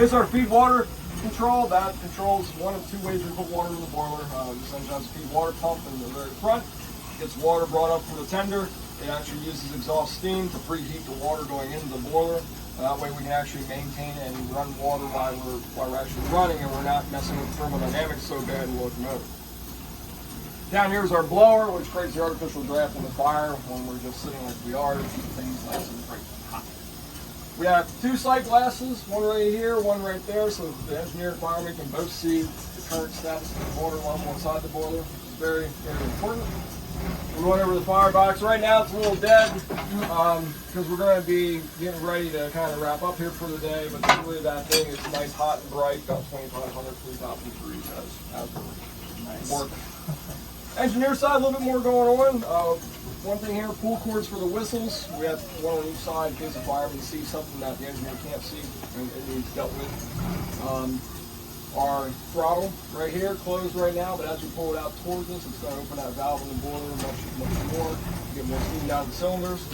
This is our feed water control. That controls one of two ways we put water in the boiler. This engine has a feed water pump in the very front. Gets water brought up from the tender. It actually uses exhaust steam to preheat the water going into the boiler. That way we can actually maintain and run water while we're actually running, and we're not messing with thermodynamics so bad in the locomotive. Down here is our blower, which creates the artificial draft in the fire when we're just sitting like we are to keep things nice and bright and hot. We have two sight glasses, one right here, one right there, so the engineer and fireman can both see the current status of the water level inside the boiler. It's very, very important. We're going over the firebox. Right now it's a little dead because we're going to be getting ready to kind of wrap up here for the day, but usually that thing is nice, hot and bright, about 2,500, 3,000 degrees as we're working. Engineer side, a little bit more going on. One thing here, pull cords for the whistles. We have one on each side in case the fireman sees something that the engineer can't see and it needs dealt with. Our throttle right here, closed right now, but as we pull it out towards us, it's going to open that valve in the boiler much more, get more steam down the cylinders.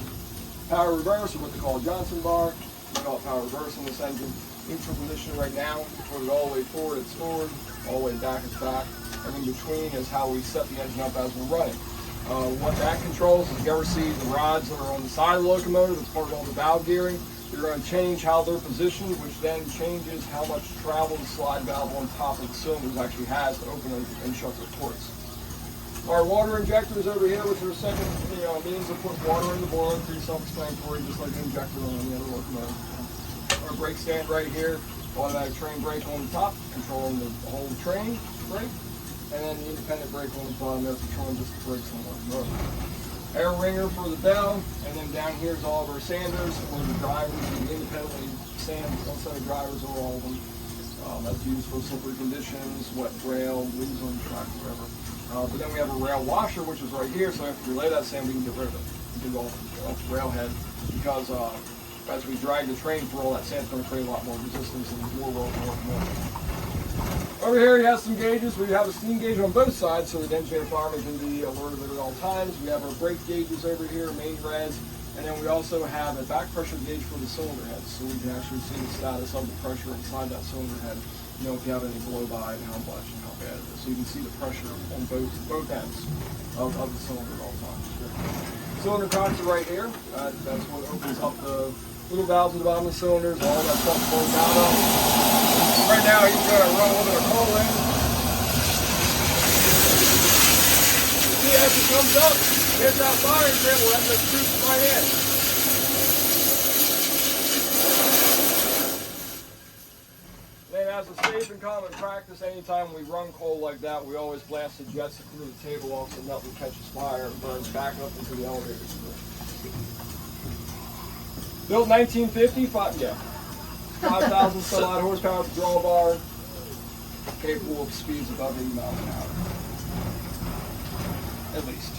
Power reverse, or what they call a Johnson bar. We call it power reverse in this engine. Neutral position right now, put it all the way forward, it's forward, all the way back, it's back. And in between is how we set the engine up as we're running. What that controls is, you ever see the rods that are on the side of the locomotive, it's part of all the valve gearing. You're going to change how they're positioned, which then changes how much travel the slide valve on top of the cylinders actually has to open and shut the ports. Our water injectors over here, which are a second means of putting water in the boiler, pretty self-explanatory, just like an injector on any other locomotive. Our brake stand right here, automatic train brake on the top, controlling the whole train brake, and then the independent brake on the bottom there, controlling just the brakes on the locomotive. Air ringer for the bell, and then down here is all of our sanders for the drivers. We independently sand one set of drivers or all of them. That's used for slippery conditions, wet rail, leaves on the track, whatever. But then we have a rail washer, which is right here, so after we lay that sand, we can get rid of it. We can get it off the railhead, because as we drag the train through all that sand, it's going to create a lot more resistance and more roll and more. Over here, he has some gauges. We have a steam gauge on both sides, so the engineer and fireman can be alerted at all times. We have our brake gauges over here, main reds, and then we also have a back pressure gauge for the cylinder heads, so we can actually see the status of the pressure inside that cylinder head. You know, if you have any blow by and how much and how bad it is. So you can see the pressure on both ends of the cylinder at all times. Cylinder cocks are right here. That's what opens up the little valves at the bottom of the cylinders. All that stuff flows out of. Right now, he's going to run a little bit of coal in. See, as it comes up, hits that firing table, that just shoots right in. Then, as a safe and common practice, anytime we run coal like that, we always blast the jets to clear the table off so nothing catches fire and burns back up into the elevator. Built 1950, 5,000 some odd horsepower drawbar, capable of speeds above 80 miles an hour, at least.